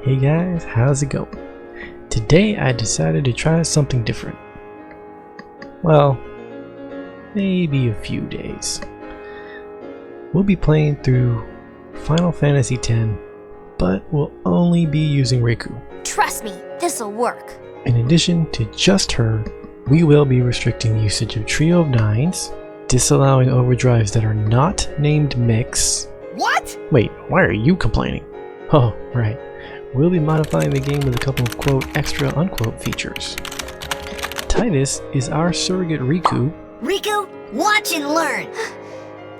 Hey guys, how's it going? Today I decided to try something different. Well, maybe a few days. We'll be playing through Final Fantasy X, but we'll only be using Rikku. Trust me, this'll work. In addition to just her, we will be restricting the usage of Trio of Nines, disallowing overdrives that are not named mix. What? Wait, why are you complaining? Oh, right. We'll be modifying the game with a couple of quote extra unquote features. Tidus is our surrogate Rikku. Rikku, watch and learn.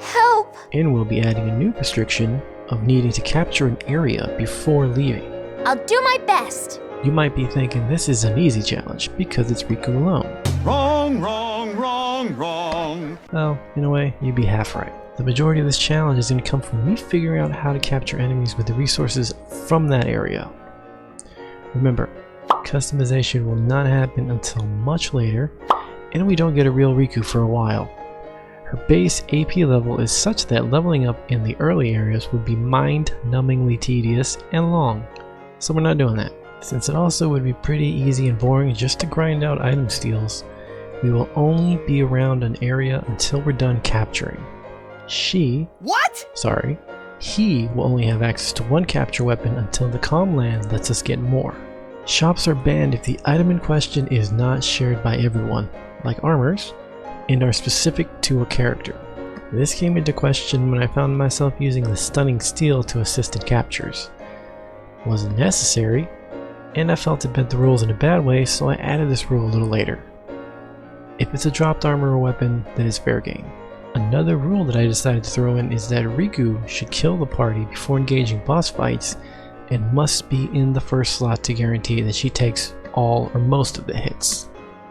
Help! And we'll be adding a new restriction of needing to capture an area before leaving. I'll do my best. You might be thinking this is an easy challenge because it's Rikku alone. Wrong, wrong, wrong, wrong. Well, in a way, you'd be half right. The majority of this challenge is going to come from me figuring out how to capture enemies with the resources from that area. Remember, customization will not happen until much later, and we don't get a real Rikku for a while. Her base AP level is such that leveling up in the early areas would be mind-numbingly tedious and long, so we're not doing that. Since it also would be pretty easy and boring just to grind out item steals, we will only be around an area until we're done capturing. He will only have access to one capture weapon until the calm land lets us get more. Shops are banned if the item in question is not shared by everyone, like armors, and are specific to a character. This came into question when I found myself using the stunning steel to assist in captures. It wasn't necessary, and I felt it bent the rules in a bad way, so I added this rule a little later. If it's a dropped armor or weapon, then it's fair game. Another rule that I decided to throw in is that Rikku should kill the party before engaging boss fights and must be in the first slot to guarantee that she takes all or most of the hits.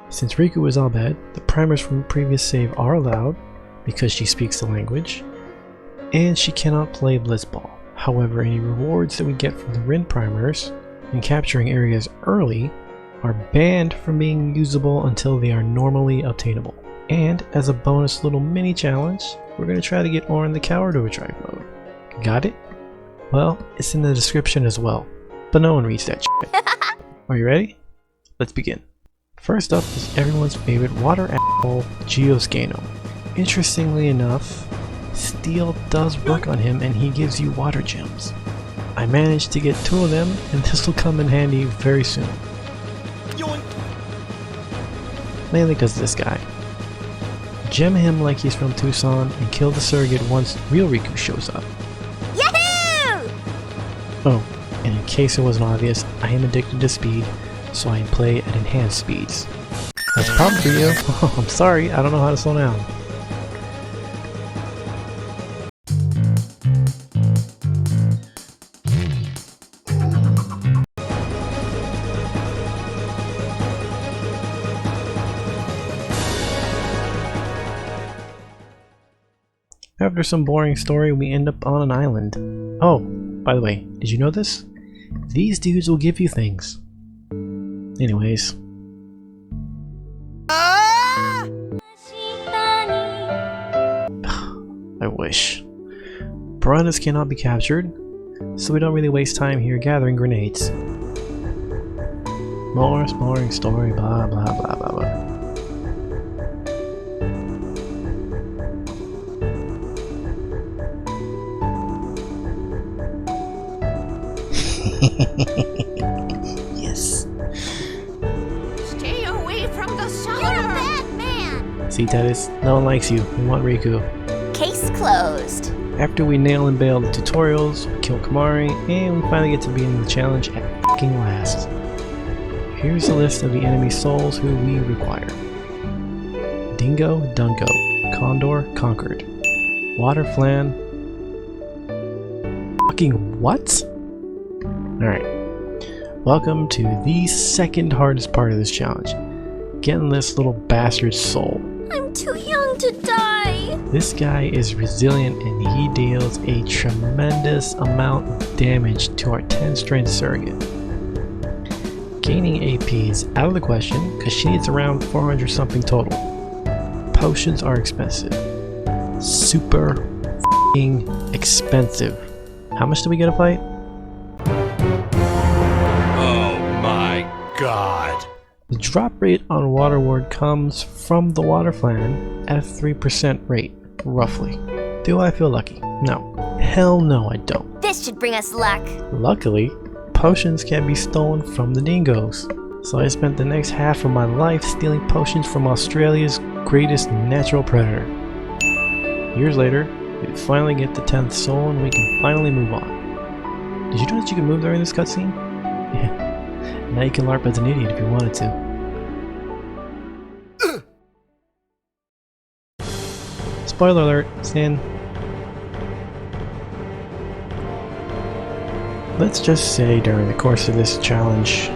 Since Rikku is all bad, the primers from the previous save are allowed because she speaks the language, and she cannot play Blitzball. However, any rewards that we get from the Rin primers and capturing areas early are banned from being usable until they are normally obtainable. And as a bonus little mini challenge, we're going to try to get Orin the Coward Overdrive mode. Got it? Well, it's in the description as well, but no one reads that shit. Are you ready? Let's begin. First up is everyone's favorite water asshole, Djose. Interestingly enough, steel does work on him and he gives you water gems. I managed to get 2 of them and this will come in handy very soon. Yoink. Mainly because of this guy. Gem him like he's from Tucson and kill the surrogate once real Rikku shows up. Yahoo! Oh, and in case it wasn't obvious, I am addicted to speed, so I play at enhanced speeds. That's a problem for you. Oh, I'm sorry, I don't know how to slow down. After some boring story, we end up on an island. Oh, by the way, did you know this? These dudes will give you things. Anyways. I wish. Piranhas cannot be captured, so we don't really waste time here gathering grenades. More boring story, blah blah blah blah blah. Yes. Stay away from the sun. You're a bad man. See, Tidus, no one likes you. We want Rikku. Case closed. After we nail and bail the tutorials, we kill Kamari, and we finally get to begin the challenge at f***ing last. Here's a list of the enemy souls who we require. Dingo, Dungo. Condor, Conquered. Waterflan. Fucking what? Alright, welcome to the second hardest part of this challenge. Getting this little bastard's soul. I'm too young to die. This guy is resilient and he deals a tremendous amount of damage to our 10-strength surrogate. Gaining AP is out of the question because she needs around 400 something total. Potions are expensive. Super f***ing expensive. How much do we get a fight? God. The drop rate on Water Ward comes from the water flan at a 3% rate, roughly. Do I feel lucky? No. Hell no, I don't. This should bring us luck. Luckily, potions can be stolen from the dingoes. So I spent the next half of my life stealing potions from Australia's greatest natural predator. Years later, we finally get the 10th soul and we can finally move on. Did you know that you can move during this cutscene? Yeah. Now you can LARP as an idiot if you wanted to. Spoiler alert, Sin. Let's just say during the course of this challenges,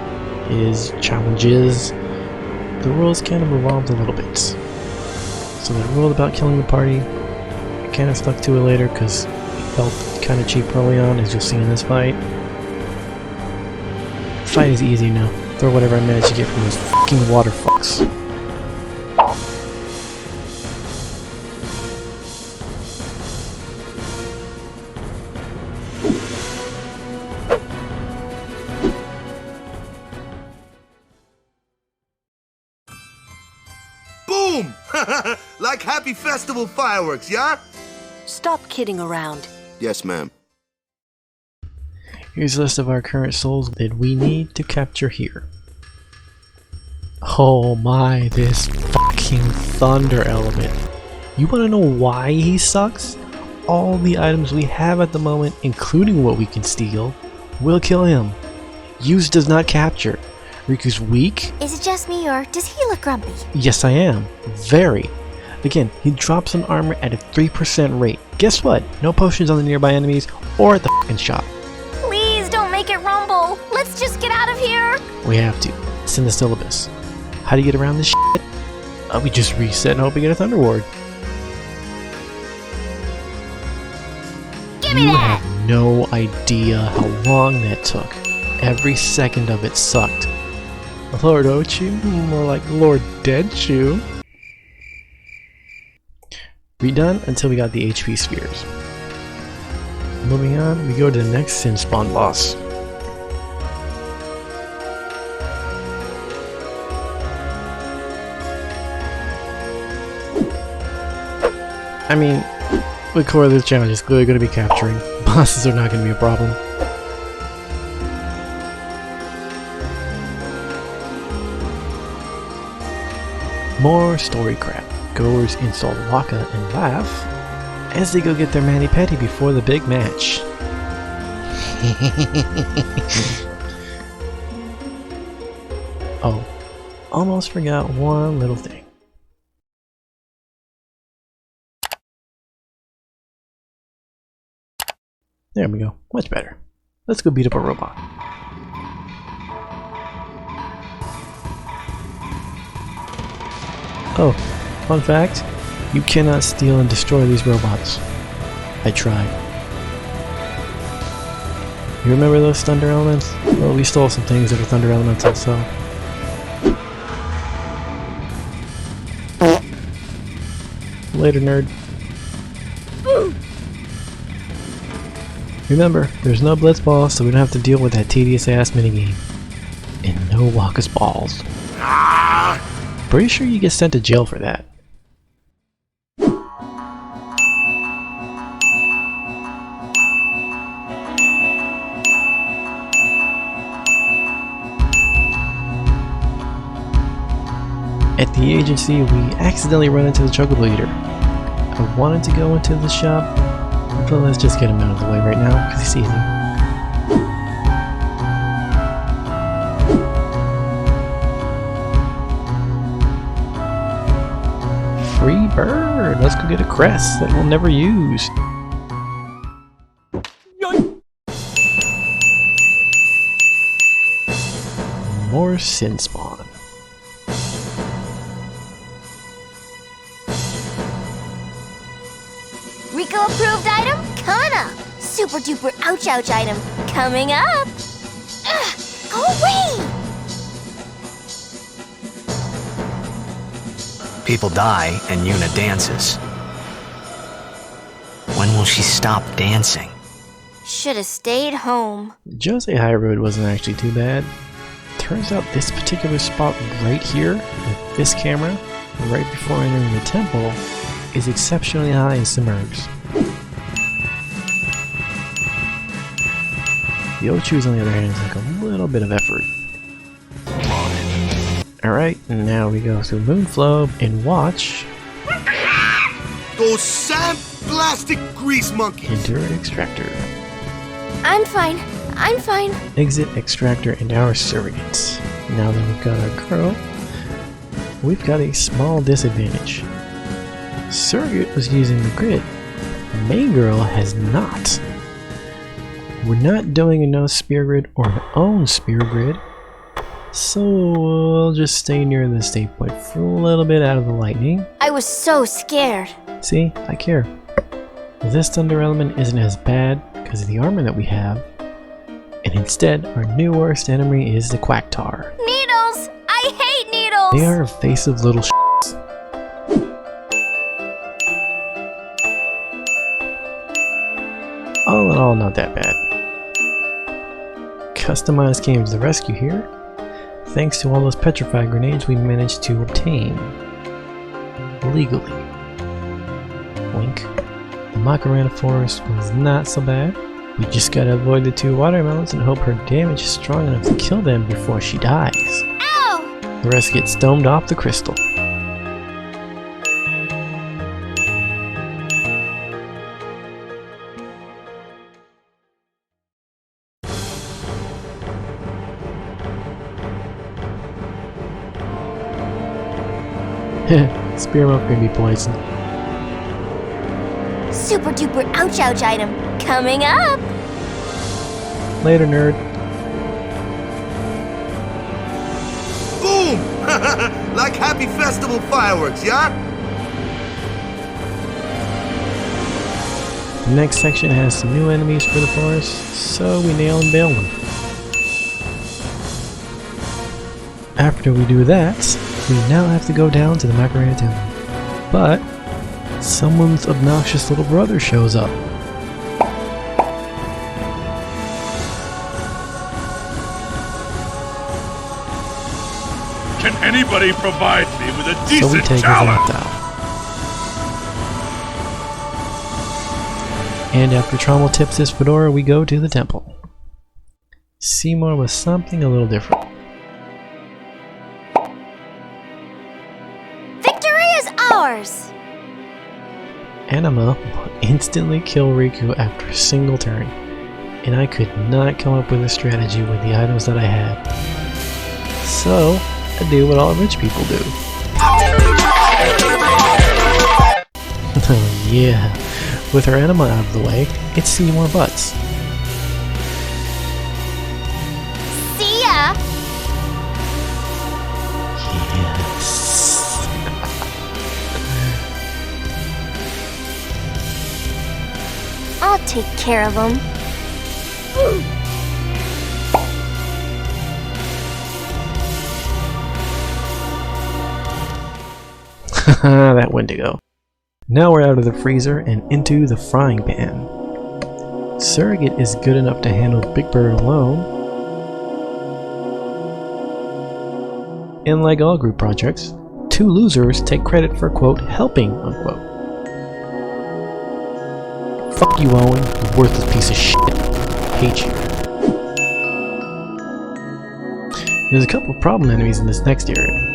the rules kind of evolved a little bit. So the rule about killing the party, I kind of stuck to it later because it felt kind of cheap early on, as you'll see in this fight. Fight is easy now. Throw whatever I managed to get from those fucking water fucks. Boom! Like happy festival fireworks, yeah? Stop kidding around. Yes, ma'am. Here's a list of our current souls that we need to capture here. Oh my, this fucking thunder element. You wanna know why he sucks? All the items we have at the moment, including what we can steal, will kill him. Use does not capture. Rikku's weak? Is it just me, or does he look grumpy? Yes, I am. Very. Again, he drops an armor at a 3% rate. Guess what? No potions on the nearby enemies or at the fucking shop. Please don't make it rumble. Let's just get out of here. We have to. It's in the syllabus. How do you get around this shit? We just reset and hope we get a Thunder Ward. Give me You that. have no idea how long that took. Every second of it sucked. Lord Ochu? More like Lord Deadshoe. Redone until we got the HP spheres. Moving on, we go to the next Sin Spawn boss. I mean, the core of this challenge is clearly going to be capturing. Bosses are not going to be a problem. More story crap. Goers insult Luca and laugh as they go get their mani-pedi before the big match. Oh, almost forgot one little thing. There we go, much better. Let's go beat up a robot. Oh, fun fact, you cannot steal and destroy these robots. I tried. You remember those thunder elements? Well, we stole some things that are thunder elemental, so... Later, nerd. Remember, there's no blitzball, so we don't have to deal with that tedious ass minigame. And no Waka's balls. Pretty sure you get sent to jail for that. At the agency, we accidentally run into the Chocobo Eater. I wanted to go into the shop, but let's just get him out of the way right now, because he's easy. Free bird! Let's go get a crest that we'll never use. More Sin Spawn. Rikku approved item coming up. Super duper ouch ouch item coming up. Ugh, go away! People die and Yuna dances. When will she stop dancing? Should have stayed home. Djose Highroad wasn't actually too bad. There turns out this particular spot right here, with this camera, right before entering the temple, is exceptionally high in Reemerges. The Ochu's on the other hand is like a little bit of effort. Alright, now we go through Moonflow and watch Those sand plastic grease monkeys! Enter Extractor. I'm fine. I'm fine. Exit Extractor and our Surrogates. Now that we've got our girl, we've got a small disadvantage. Surrogate was using the grid. Main girl has not. We're not doing enough spear grid or our own spear grid, so we'll just stay near the stay point for a little bit out of the lightning. I was so scared. See, I care. This thunder element isn't as bad because of the armor that we have, and instead our new worst enemy is the Quacktar. Needles! I hate needles! They are evasive little shits. All in all, not that bad. Customized came to the rescue here, thanks to all those petrified grenades we managed to obtain legally. Wink. The Macarena forest was not so bad. We just gotta avoid the two watermelons and hope her damage is strong enough to kill them before she dies. Ow! The rest get stomped off the crystal. Spearmint can be poisoned. Super duper ouch ouch item coming up! Later, nerd. Boom! Like happy festival fireworks, yeah? The next section has some new enemies for the forest, so we nail and bail them. After we do that, we now have to go down to the Macarena temple. But someone's obnoxious little brother shows up. Can anybody provide me with a So we decent take his challenge? laptop. And after Trommel tips his fedora, we go to the temple. Seymour was something a little different. Victory is ours! Anima will instantly kill Rikku after a single turn, and I could not come up with a strategy with the items that I had. So, I do what all rich people do. Oh yeah, with her anima out of the way, it's Seymour Butts. See ya! Yes. I'll take care of them. That Wendigo. Now we're out of the freezer and into the frying pan. Surrogate is good enough to handle Big Bird alone. And like all group projects, two losers take credit for quote helping unquote. Fuck you, Owen, you worthless piece of shit. Hate you. There's a couple of problem enemies in this next area.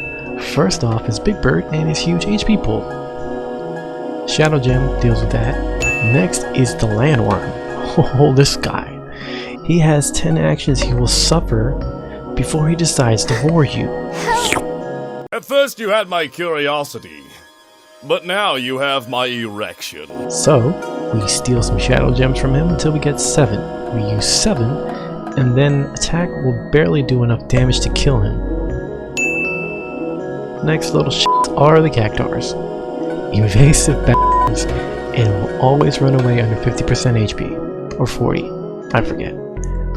First off is Big Bird and his huge HP pool. Shadow Gem deals with that. Next is the Landworm. Oh, this guy. He has 10 actions he will suffer before he decides to roar you. At first you had my curiosity, but now you have my erection. So, we steal some Shadow Gems from him until we get 7. We use 7, and then attack will barely do enough damage to kill him. Next little shits are the Cactars. Evasive bastards, and will always run away under 50% HP. Or 40, I forget.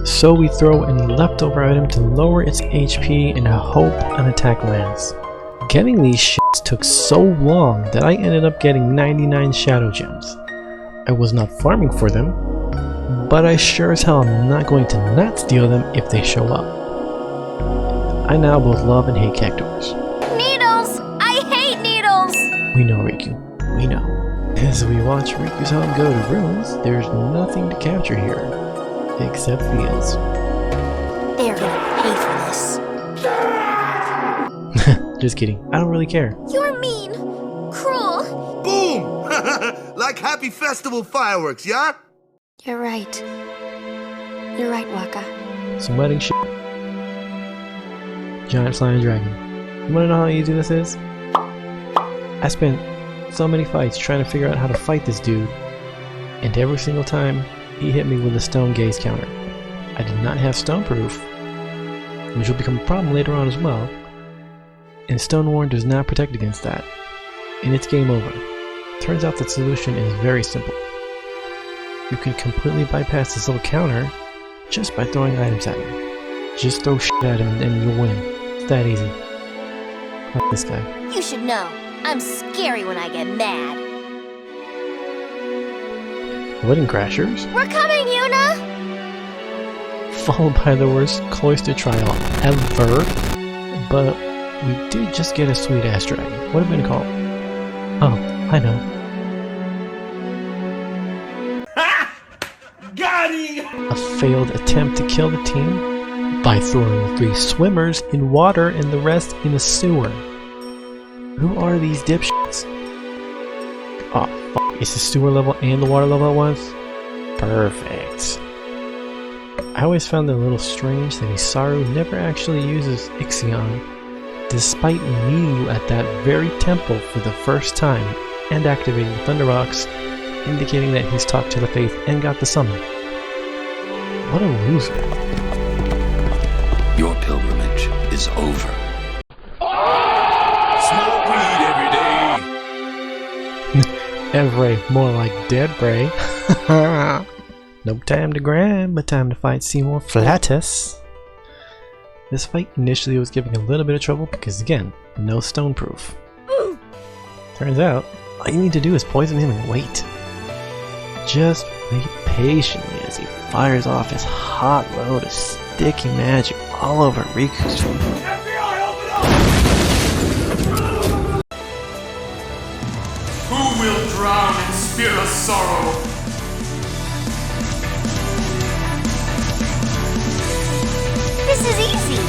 So we throw any leftover item to lower its HP and hope an attack lands. Getting these shits took so long that I ended up getting 99 Shadow Gems. I was not farming for them, but I sure as hell am not going to not steal them if they show up. I now both love and hate cactuars. Needles! I hate needles! We know, Rikku. We know. As we watch Rikku's home go to ruins, there's nothing to capture here. Except fields. They're gonna pay for this. Just kidding. I don't really care. You're mean. Cruel. Boom! Like happy festival fireworks, yeah? You're right. You're right, Waka. Some wedding shit. Giant flying dragon. You wanna know how easy this is? I spent so many fights trying to figure out how to fight this dude, and every single time he hit me with a stone gaze counter. I did not have stone proof, which will become a problem later on as well, and Stone Warren does not protect against that, and it's game over. Turns out the solution is very simple. You can completely bypass this little counter just by throwing items at him. Just throw shit at him and you'll win. It's that easy. Fuck this guy. You should know. I'm scary when I get mad. Wedding Crashers, We're coming, Yuna! followed by the worst cloister trial ever. But we did just get a sweet ass dragon. What have we been called? Oh, I know. Got him! A failed attempt to kill the team by throwing 3 swimmers in water and the rest in a sewer. Who are these dipshits? Oh, fuck. Is the sewer level and the water level at once? Perfect. I always found it a little strange that Isaru never actually uses Ixion, despite meeting you at that very temple for the first time and activating the Thunder Rocks, indicating that he's talked to the Fayth and got the summon. What a loser. Your pilgrimage is over. Smoke weed every day. Every, more like dead Bray. No time to grind, but time to fight Seymour Flatus. This fight initially was giving a little bit of trouble because, again, no stone proof. Turns out, all you need to do is poison him and wait. Just wait patiently as he fires off his hot load of sticky magic all over Rikku's feet. Who will drown in Spira's sorrow? This is easy!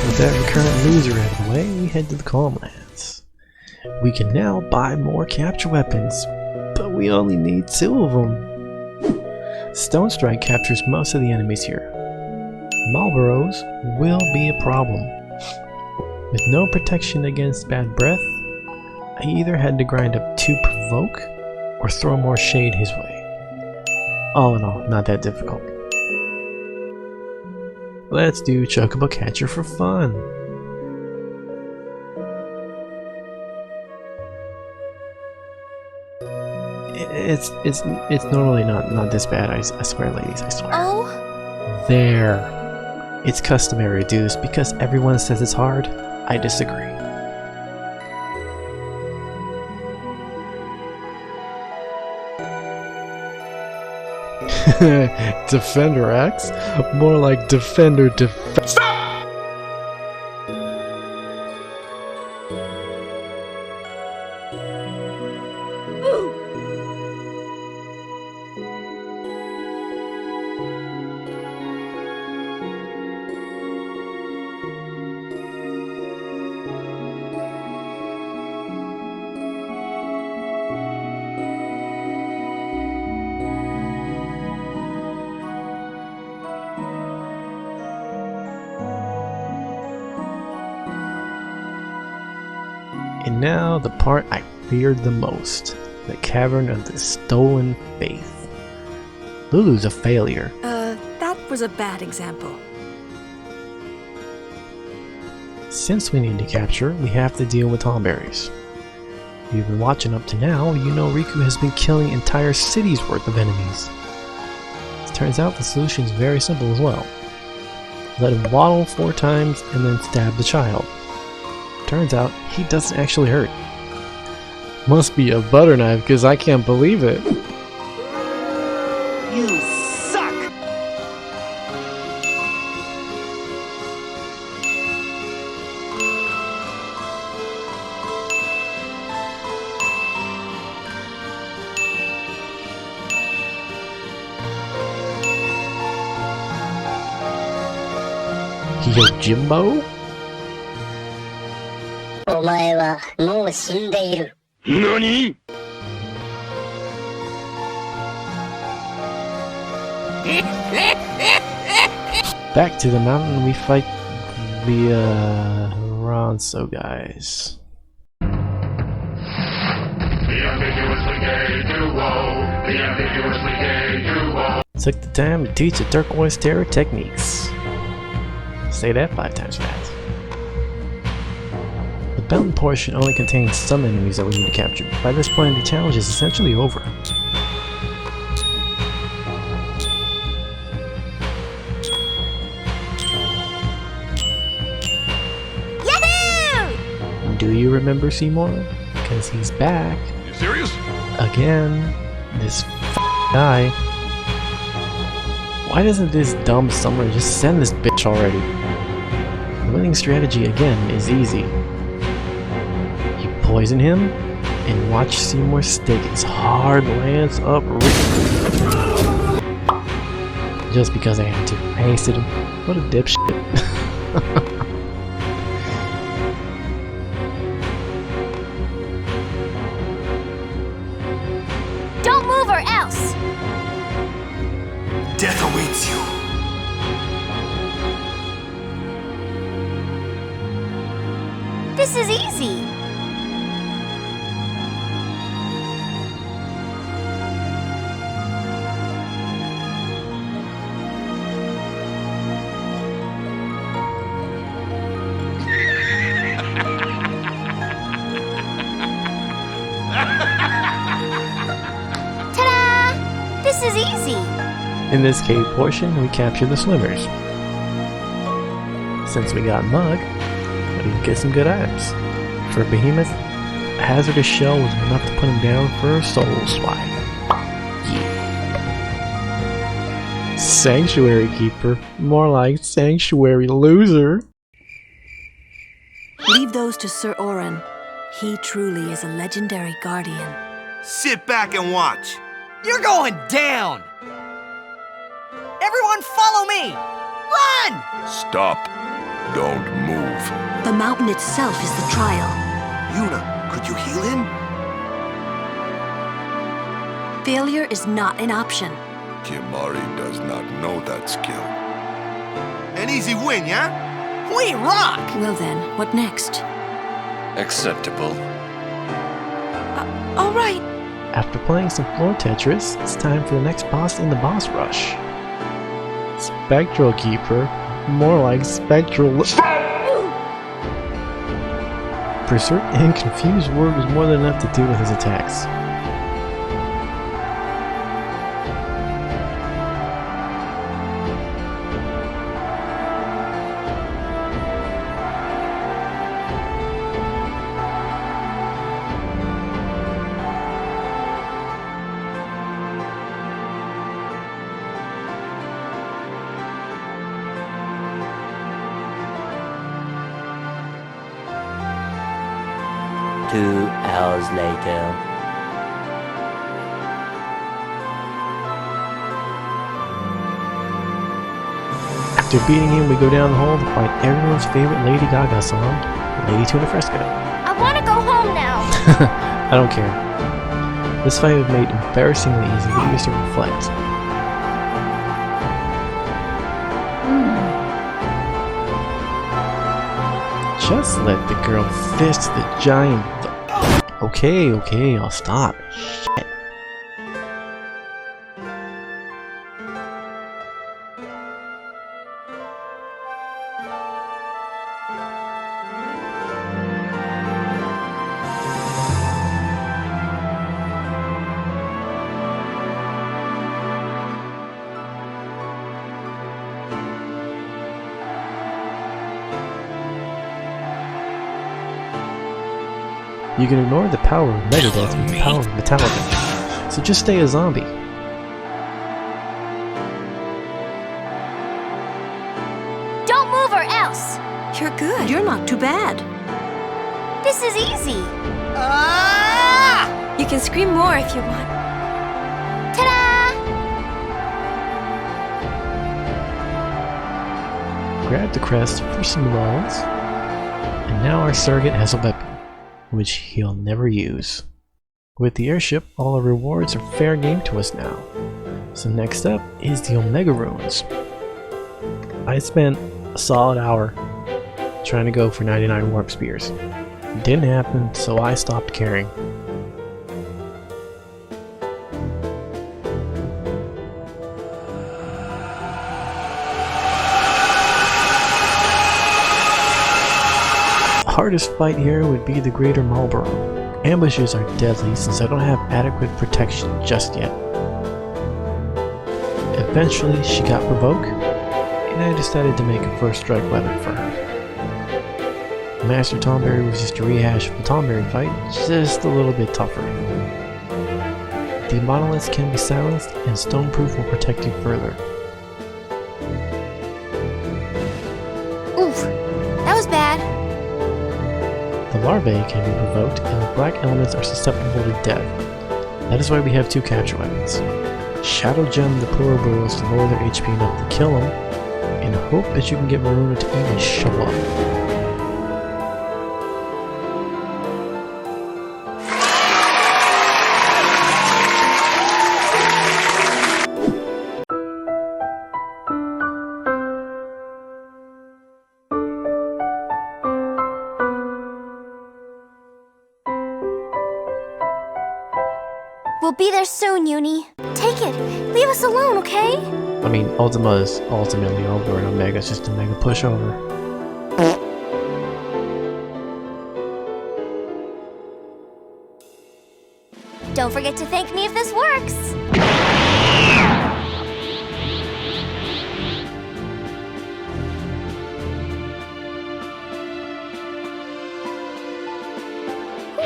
With that recurrent loser out of the way, we head to the Calm Lands. We can now buy more capture weapons, but we only need 2 of them. Stone Strike captures most of the enemies here. Marlboros will be a problem. With no protection against bad breath, I either had to grind up 2 provoke or throw more shade his way. All in all, not that difficult. Let's do Chocobo Catcher for fun. It's normally not this bad. I swear, ladies, I swear. Oh? There. It's customary to do this because everyone says it's hard. I disagree. Defender X? More like Defender Stop! And now the part I feared the most. The Cavern of the Stolen Fayth. Lulu's a failure. That was a bad example. Since we need to capture, we have to deal with Tomberries. If you've been watching up to now, you know Rikku has been killing entire cities worth of enemies. It turns out the solution is very simple as well. Let him waddle 4 times and then stab the child. Turns out he doesn't actually hurt. Must be a butter knife because I can't believe it. You suck! Yojimbo? お前はもう死んでいる。何? Back to the mountain, we fight the Ronso guys. Took the time to teach the turquoise terror techniques. Say that 5 times fast. The mountain portion only contains some enemies that we need to capture. By this point, the challenge is essentially over. Yahoo! Do you remember Seymour? Because he's back. You serious? Again. This guy. Why doesn't this dumb summoner just send this bitch already? The winning strategy again is easy. You poison him and watch Seymour stick his hard lance up Rikku. Just because I had to. I hasted him. What a dipshit. Don't move or else! Death awaits you. This is easy! Ta-da! This is easy! In this cave portion, we capture the swimmers. Since we got Mug, we can get some good items. For Behemoth, a hazardous shell was enough to put him down for a soul swipe. Yeah. Sanctuary Keeper, more like Sanctuary Loser. Leave those to Sir Oren. He truly is a legendary guardian. Sit back and watch. You're going down! Everyone follow me! Run! Stop. Don't move. The mountain itself is the trial. Yuna, could you heal him? Failure is not an option. Kimari does not know that skill. An easy win, yeah? We rock! Well then, what next? Acceptable. All right. After playing some floor Tetris, it's time for the next boss in the boss rush. Spectral Keeper, more like Spectral. Berserk and Confused Word was more than enough to deal with his attacks. Two hours later. After beating him, we go down the hall to fight everyone's favorite Lady Gaga song, Lady Tuna Fresco. I want to go home now! I don't care. This fight was made embarrassingly easy, but used to reflect. Just let the girl fist the giant. Okay, I'll stop. Shit. You can ignore the power of Megadeth with the power of Metallica, so just stay a zombie. Don't move or else! You're good. You're not too bad. This is easy! Ah! You can scream more if you want. Ta-da! grabbed the crest for some lulls, and now our surrogate has a weapon, which he'll never use. With the airship, all our rewards are fair game to us now. So next up is the Omega Ruins. I spent a solid hour trying to go for 99 warp spears. It didn't happen, so I stopped caring. The hardest fight here would be the Greater Marlborough. Ambushes are deadly since I don't have adequate protection just yet. Eventually she got provoked, and I decided to make a first strike weapon for her. Master Tomberry was just a rehash of the Tomberry fight, just a little bit tougher. The monoliths can be silenced, and Stoneproof will protect you further. Oof, that was bad. The larvae can be provoked, and the black elements are susceptible to death. That is why we have two capture weapons. Shadow Gem the poorer burrows to lower their HP enough to kill them, and hope that you can get Maruna to even show up. We'll be there soon, Uni. Take it. Leave us alone, okay? I mean, Ultima is ultimately over, and Omega is just a mega pushover. Don't forget to thank me if this works.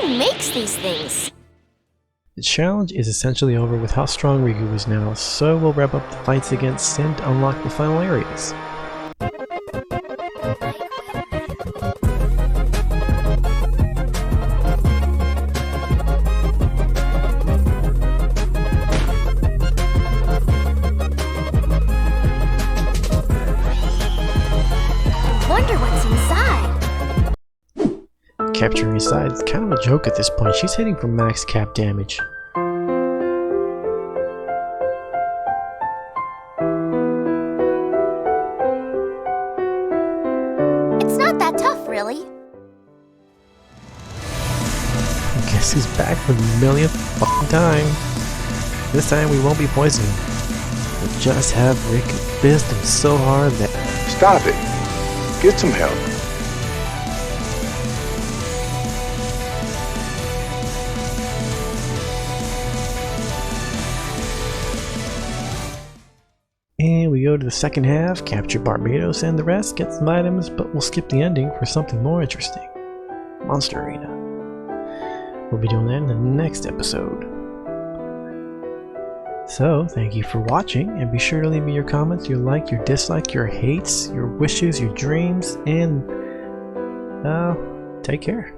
Who makes these things? The challenge is essentially over with how strong Rikku is now, so we'll wrap up the fights against Sin to unlock the final areas. Wonder what's inside. Capturing his side is kind of a joke at this point. She's hitting for max cap damage. It's not that tough, really. Guess who's back for the millionth fucking time? This time we won't be poisoned. We'll just have Rikku fist him so hard that... Stop it. Get some help. And we go to the second half, capture Barbados and the rest, get some items, but we'll skip the ending for something more interesting. Monster Arena. We'll be doing that in the next episode. So, thank you for watching, and be sure to leave me your comments, your like, your dislike, your hates, your wishes, your dreams, and take care.